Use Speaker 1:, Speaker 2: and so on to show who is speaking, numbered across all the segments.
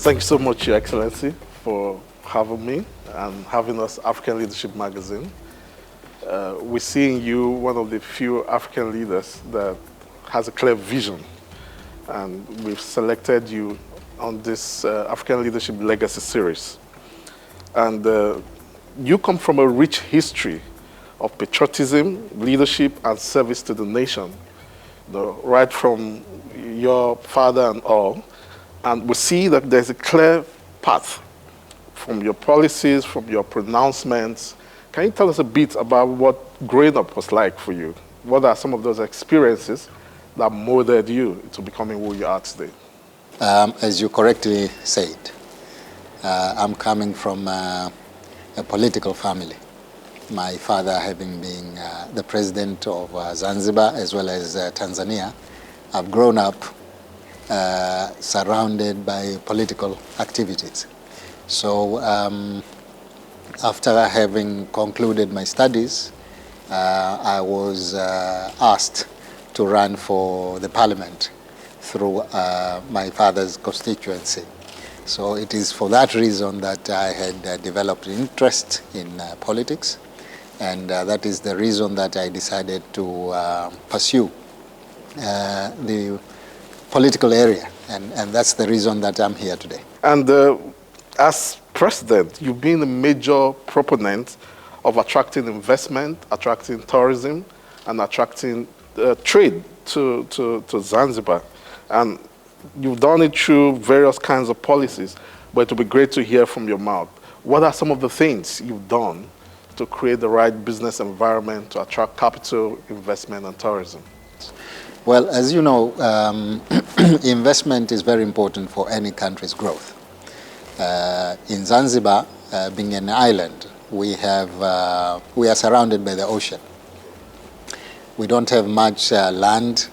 Speaker 1: Thank you so much, Your Excellency, for having me and having us African Leadership Magazine. We see in you one of the few African leaders that has a clear vision, and we've selected you on this African Leadership Legacy Series. And you come from a rich history of patriotism, leadership, and service to the nation, right from your father and all. And we see that there's a clear path from your policies, from your pronouncements. Can you tell us a bit about what growing up was like for you? What are some of those experiences that molded you into becoming who you are today?
Speaker 2: As you correctly said, I'm coming from a political family. My father having been the president of Zanzibar as well as Tanzania. I've grown up surrounded by political activities. So after having concluded my studies, I was asked to run for the parliament through my father's constituency. So it is for that reason that I had developed interest in politics, and that is the reason that I decided to pursue the political area, and that's the reason that I'm here today.
Speaker 1: And as president, you've been a major proponent of attracting investment, attracting tourism, and attracting trade to Zanzibar. And you've done it through various kinds of policies, but it would be great to hear from your mouth. What are some of the things you've done to create the right business environment to attract capital, investment, and tourism?
Speaker 2: Well, as you know, investment is very important for any country's growth. In Zanzibar, being an island, we are surrounded by the ocean. We don't have much land,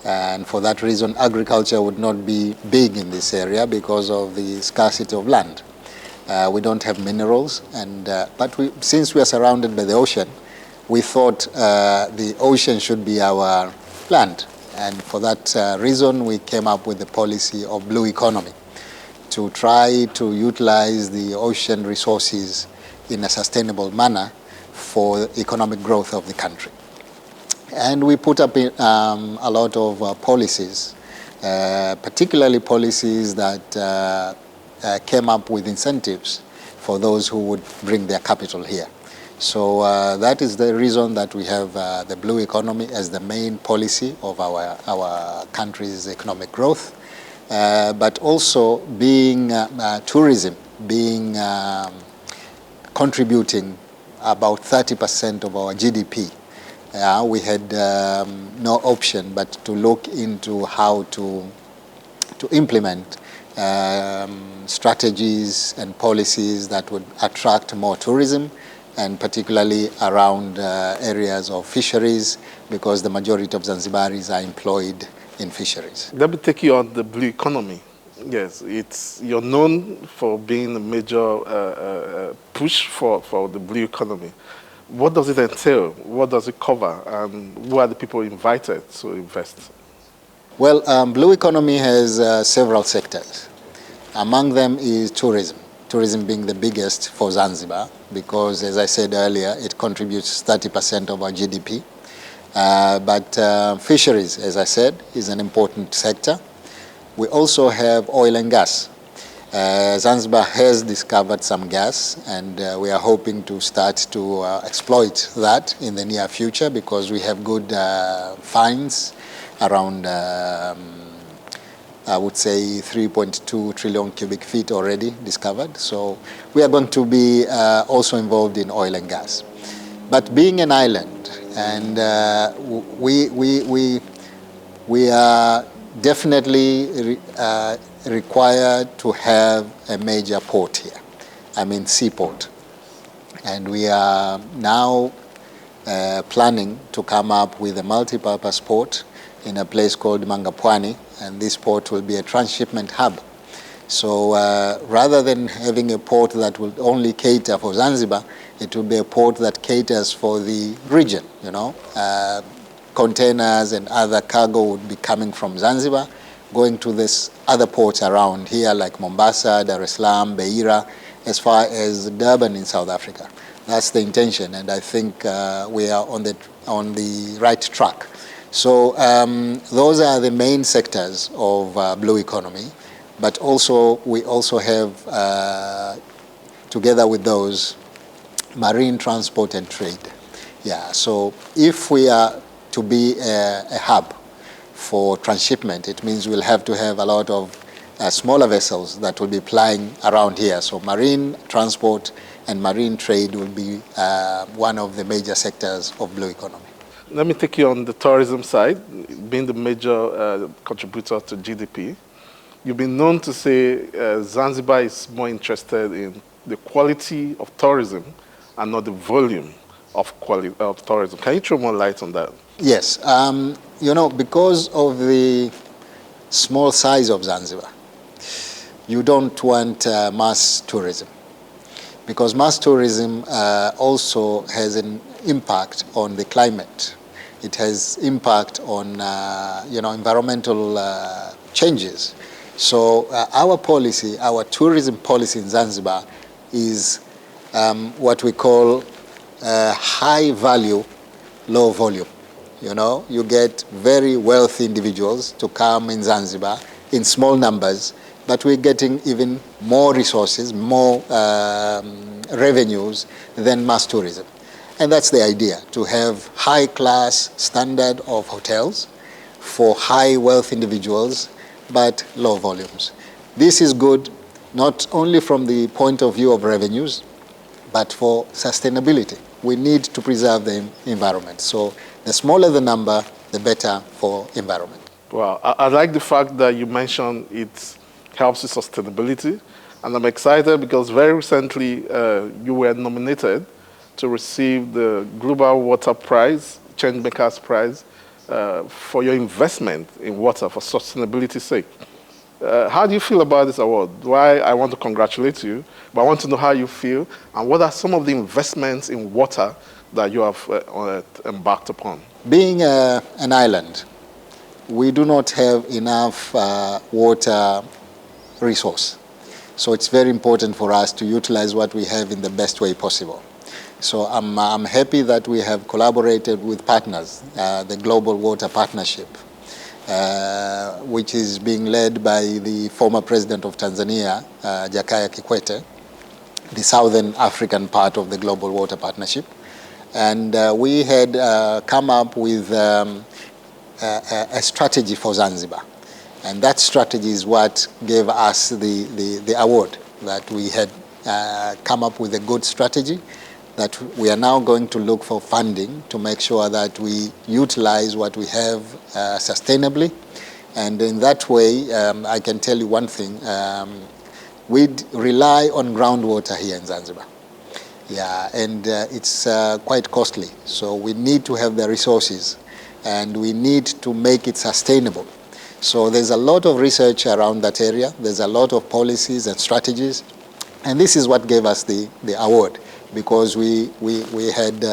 Speaker 2: and for that reason, agriculture would not be big in this area because of the scarcity of land. We don't have minerals, but since we are surrounded by the ocean, we thought the ocean should be our land. And for that reason, we came up with the policy of blue economy to try to utilize the ocean resources in a sustainable manner for economic growth of the country. And we put up a lot of policies, particularly policies that came up with incentives for those who would bring their capital here. So that is the reason that we have the blue economy as the main policy of our country's economic growth, but also being tourism, being contributing about 30% of our GDP. We had no option but to look into how to implement strategies and policies that would attract more tourism, and particularly around areas of fisheries, because the majority of Zanzibaris are employed in fisheries.
Speaker 1: Let me take you on the blue economy. Yes, you're known for being a major push for the blue economy. What does it entail? What does it cover? And who are the people invited to invest?
Speaker 2: Well, blue economy has several sectors. Among them is tourism. Tourism being the biggest for Zanzibar, because as I said earlier, it contributes 30% of our GDP. But fisheries, as I said, is an important sector. We also have oil and gas. Zanzibar has discovered some gas, and we are hoping to start to exploit that in the near future, because we have good finds around I would say 3.2 trillion cubic feet already discovered. So we are going to be also involved in oil and gas. But being an island, and we are definitely required to have a major port here, I mean seaport. And we are now planning to come up with a multi-purpose port in a place called Mangapwani, and this port will be a transshipment hub. So rather than having a port that will only cater for Zanzibar, it will be a port that caters for the region, Containers and other cargo would be coming from Zanzibar, going to this other ports around here like Mombasa, Dar es Salaam, Beira, as far as Durban in South Africa. That's the intention, and I think we are on the right track. So those are the main sectors of blue economy, but also we also have, together with those, marine transport and trade. Yeah, so if we are to be a hub for transshipment, it means we'll have to have a lot of smaller vessels that will be plying around here. So marine transport and marine trade will be one of the major sectors of blue economy.
Speaker 1: Let me take you on the tourism side, being the major contributor to GDP. You've been known to say Zanzibar is more interested in the quality of tourism and not the volume of tourism. Can you throw more light on that?
Speaker 2: Yes, you know, because of the small size of Zanzibar, you don't want mass tourism, because mass tourism also has an impact on the climate. It has impact on you know, environmental changes. So our policy, our tourism policy in Zanzibar is what we call high value, low volume. You know, you get very wealthy individuals to come in Zanzibar in small numbers, but we're getting even more resources, more revenues than mass tourism. And that's the idea, to have high class standard of hotels for high wealth individuals, but low volumes. This is good not only from the point of view of revenues, but for sustainability. We need to preserve the environment. So the smaller the number, the better for environment.
Speaker 1: Well, I like the fact that you mentioned it helps with sustainability. And I'm excited because very recently you were nominated to receive the Global Water Prize, Changemakers Prize, for your investment in water for sustainability's sake. How do you feel about this award? Why I want to congratulate you, but I want to know how you feel and what are some of the investments in water that you have embarked upon?
Speaker 2: Being an island, we do not have enough water resource. So it's very important for us to utilize what we have in the best way possible. So I'm happy that we have collaborated with partners, the Global Water Partnership, which is being led by the former president of Tanzania, Jakaya Kikwete, the Southern African part of the Global Water Partnership. And we had come up with a strategy for Zanzibar. And that strategy is what gave us the award, that we had come up with a good strategy, that we are now going to look for funding to make sure that we utilize what we have sustainably. And in that way, I can tell you one thing, we rely on groundwater here in Zanzibar. Yeah, and it's quite costly. So we need to have the resources and we need to make it sustainable. So there's a lot of research around that area. There's a lot of policies and strategies. And this is what gave us the award, because we had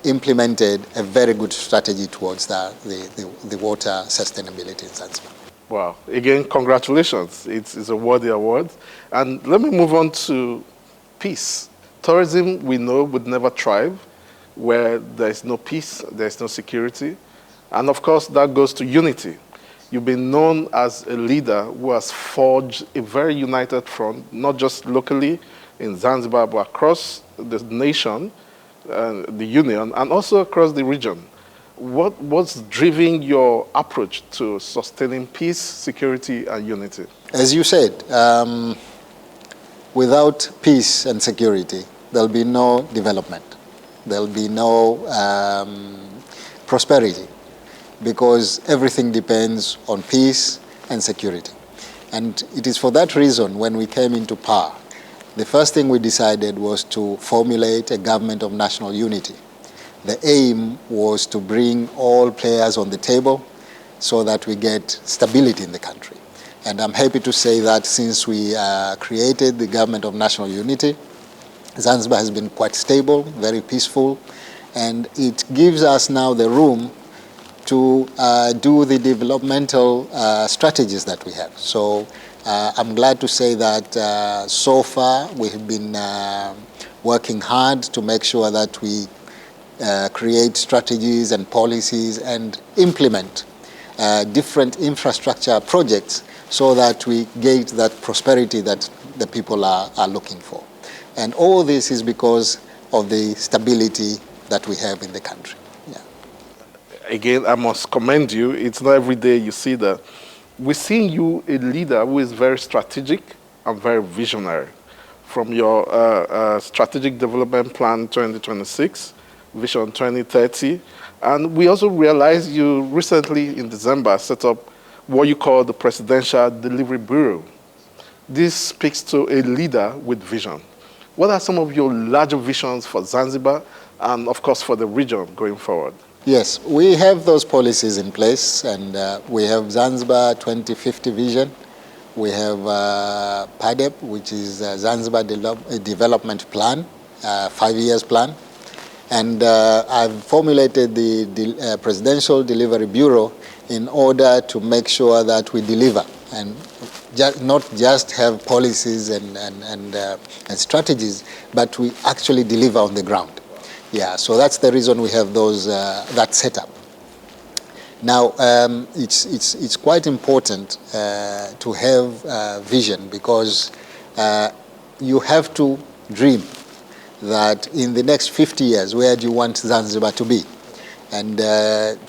Speaker 2: implemented a very good strategy towards the water sustainability in Zanzibar.
Speaker 1: Wow. Again, congratulations. It's a worthy award. And let me move on to peace. Tourism, we know, would never thrive where there is no peace, there is no security. And of course, that goes to unity. You've been known as a leader who has forged a very united front, not just locally in Zanzibar, but across the nation, the union, and also across the region. What's driving your approach to sustaining peace, security, and unity?
Speaker 2: As you said, without peace and security, there'll be no development. There'll be no prosperity, because everything depends on peace and security. And it is for that reason, when we came into power, the first thing we decided was to formulate a government of national unity. The aim was to bring all players on the table so that we get stability in the country. And I'm happy to say that since we created the government of national unity, Zanzibar has been quite stable, very peaceful, and it gives us now the room to do the developmental strategies that we have. So I'm glad to say that so far we have been working hard to make sure that we create strategies and policies and implement different infrastructure projects so that we gauge that prosperity that the people are looking for. And all this is because of the stability that we have in the country. Yeah.
Speaker 1: Again, I must commend you. It's not every day you see that. We're seeing you a leader who is very strategic and very visionary. From your Strategic Development Plan 2026, Vision 2030, and we also realized you recently in December set up what you call the Presidential Delivery Bureau. This speaks to a leader with vision. What are some of your larger visions for Zanzibar and, of course, for the region going forward?
Speaker 2: Yes, we have those policies in place, and we have Zanzibar 2050 vision. We have PADEP, which is Zanzibar Development Plan, 5 years plan. And I've formulated the Presidential Delivery Bureau in order to make sure that we deliver and not just have policies and strategies, but we actually deliver on the ground. Yeah, so that's the reason we have those that setup. Now, it's quite important to have vision, because you have to dream that in the next 50 years, where do you want Zanzibar to be? And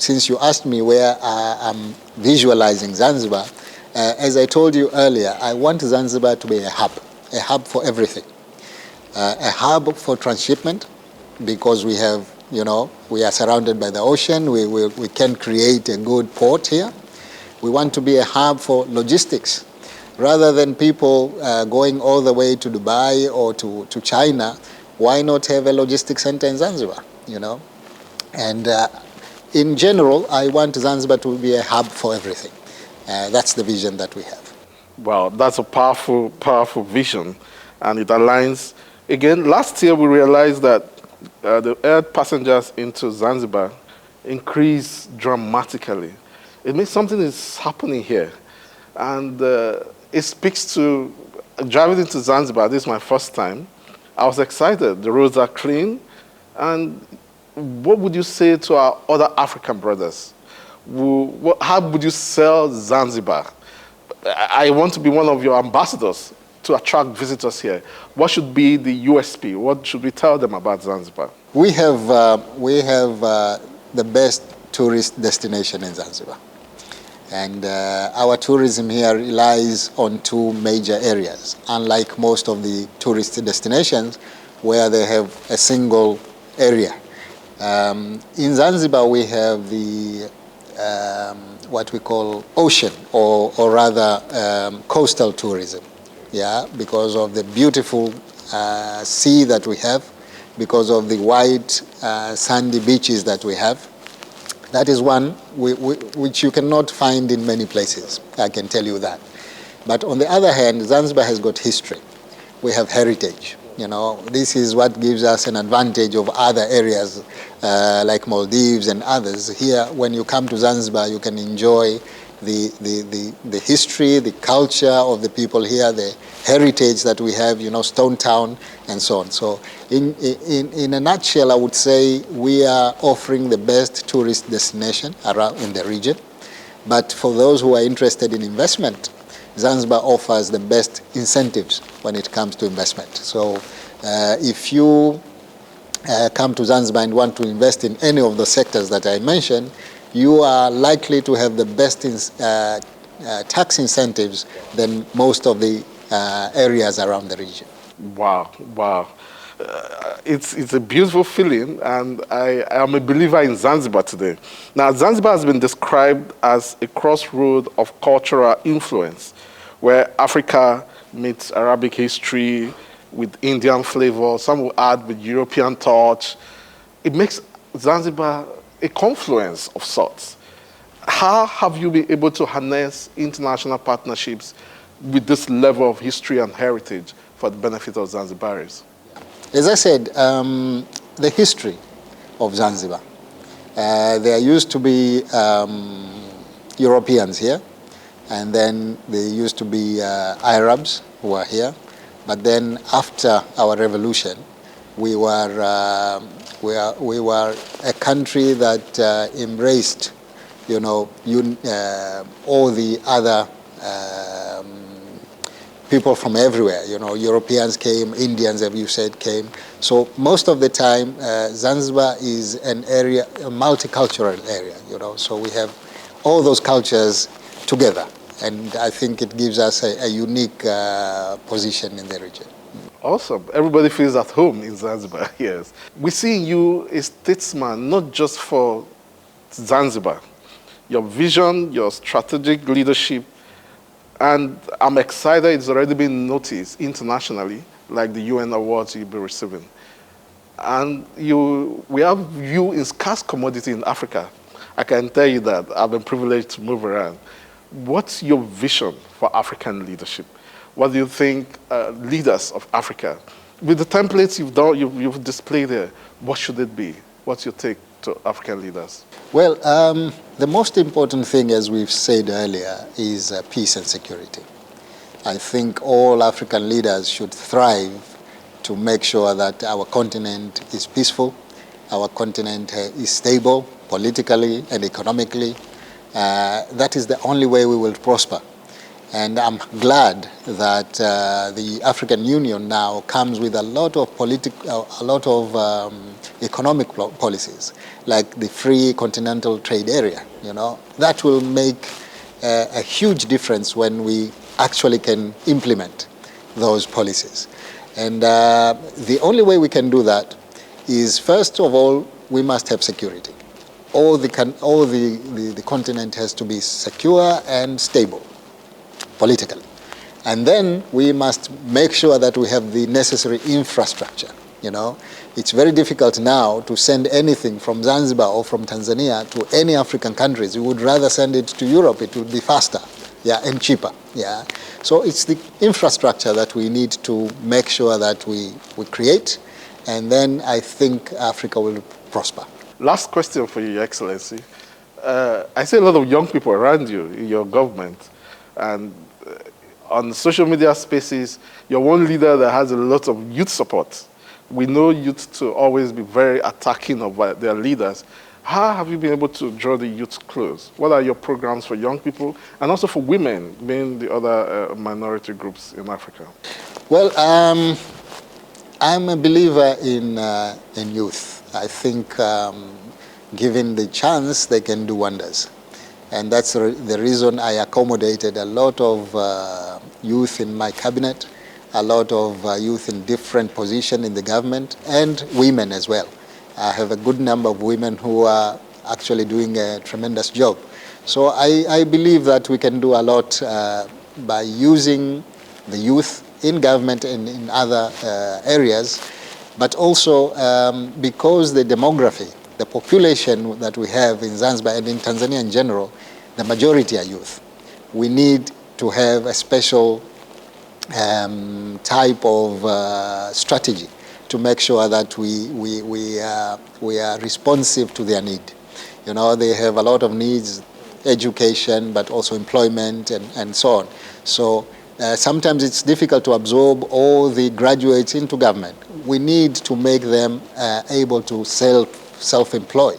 Speaker 2: since you asked me where I'm visualizing Zanzibar, as I told you earlier, I want Zanzibar to be a hub for everything. A hub for transshipment, because we have, we are surrounded by the ocean. We can create a good port here. We want to be a hub for logistics. Rather than people going all the way to Dubai or to China, why not have a logistics center in Zanzibar, And in general, I want Zanzibar to be a hub for everything. That's the vision that we have.
Speaker 1: Wow, that's a powerful, powerful vision. And it aligns. Again, last year we realized that the air passengers into Zanzibar increased dramatically. It means something is happening here. And it speaks to driving into Zanzibar. This is my first time. I was excited. The roads are clean. And what would you say to our other African brothers? How would you sell Zanzibar? I want to be one of your ambassadors to attract visitors here. What should be the USP? What should we tell them about Zanzibar?
Speaker 2: We have the best tourist destination in Zanzibar. And our tourism here relies on two major areas, unlike most of the tourist destinations where they have a single area. In Zanzibar, we have the what we call ocean, or rather coastal tourism. Yeah, because of the beautiful sea that we have, because of the white sandy beaches that we have. That is one which you cannot find in many places, I can tell you that. But on the other hand, Zanzibar has got history. We have heritage. This is what gives us an advantage of other areas like Maldives and others. Here, when you come to Zanzibar, you can enjoy the history, the culture of the people here, the heritage that we have, Stone Town and so on. So in a nutshell, I would say we are offering the best tourist destination around in the region. But for those who are interested in investment, Zanzibar offers the best incentives when it comes to investment. So if you come to Zanzibar and want to invest in any of the sectors that I mentioned, you are likely to have the best tax incentives than most of the areas around the region.
Speaker 1: Wow, wow. It's a beautiful feeling, and I am a believer in Zanzibar today. Now, Zanzibar has been described as a crossroad of cultural influence, where Africa meets Arabic history with Indian flavor. Some will add with European touch. It makes Zanzibar a confluence of sorts. How have you been able to harness international partnerships with this level of history and heritage for the benefit of Zanzibaris?
Speaker 2: As I said, the history of Zanzibar There used to be Europeans here, and then there used to be Arabs who were here. But then after our revolution, we were a country that embraced, all the other people from everywhere. Europeans came, Indians, as you said, came. So most of the time, Zanzibar is an area, a multicultural area. So we have all those cultures together, and I think it gives us a unique position in the region.
Speaker 1: Awesome. Everybody feels at home in Zanzibar, yes. We see you a statesman, not just for Zanzibar. Your vision, your strategic leadership, and I'm excited it's already been noticed internationally, like the UN awards you'll be receiving. And we have you in scarce commodity in Africa. I can tell you that. I've been privileged to move around. What's your vision for African leadership? What do you think leaders of Africa, with the templates you've displayed there, what should it be? What's your take to African leaders?
Speaker 2: Well, the most important thing, as we've said earlier, is peace and security. I think all African leaders should thrive to make sure that our continent is peaceful, our continent is stable politically and economically. That is the only way we will prosper. And I'm glad that the African Union now comes with a lot of economic policies, like the free continental trade area. That will make a huge difference when we actually can implement those policies. And the only way we can do that is, first of all, we must have security. All the continent has to be secure and stable politically. And then we must make sure that we have the necessary infrastructure. It's very difficult now to send anything from Zanzibar or from Tanzania to any African countries. We would rather send it to Europe. It would be faster, and cheaper. So it's the infrastructure that we need to make sure that we create, and then I think Africa will prosper.
Speaker 1: Last question for you, Your Excellency. I see a lot of young people around you in your government, and on social media spaces, you're one leader that has a lot of youth support. We know youth to always be very attacking of their leaders. How have you been able to draw the youth close? What are your programs for young people and also for women, being the other minority groups in Africa?
Speaker 2: Well, I'm a believer in youth. I think given the chance, they can do wonders. And that's the reason I accommodated a lot of youth in my cabinet, a lot of youth in different positions in the government, and women as well. I have a good number of women who are actually doing a tremendous job. So I believe that we can do a lot by using the youth in government and in other areas, but also because the demography, the population that we have in Zanzibar and in Tanzania in general, the majority are youth. We need to have a special type of strategy to make sure that we are responsive to their need. They have a lot of needs, education, but also employment and so on. So sometimes it's difficult to absorb all the graduates into government. We need to make them able to self-employ.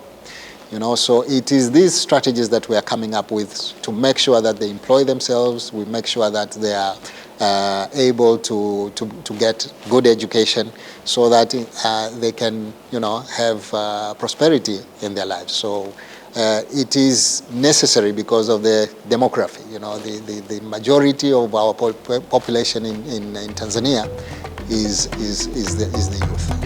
Speaker 2: So it is these strategies that we are coming up with to make sure that they employ themselves. We make sure that they are able to get good education so that they can, have prosperity in their lives. So it is necessary because of the demography. The majority of our population in Tanzania is the youth.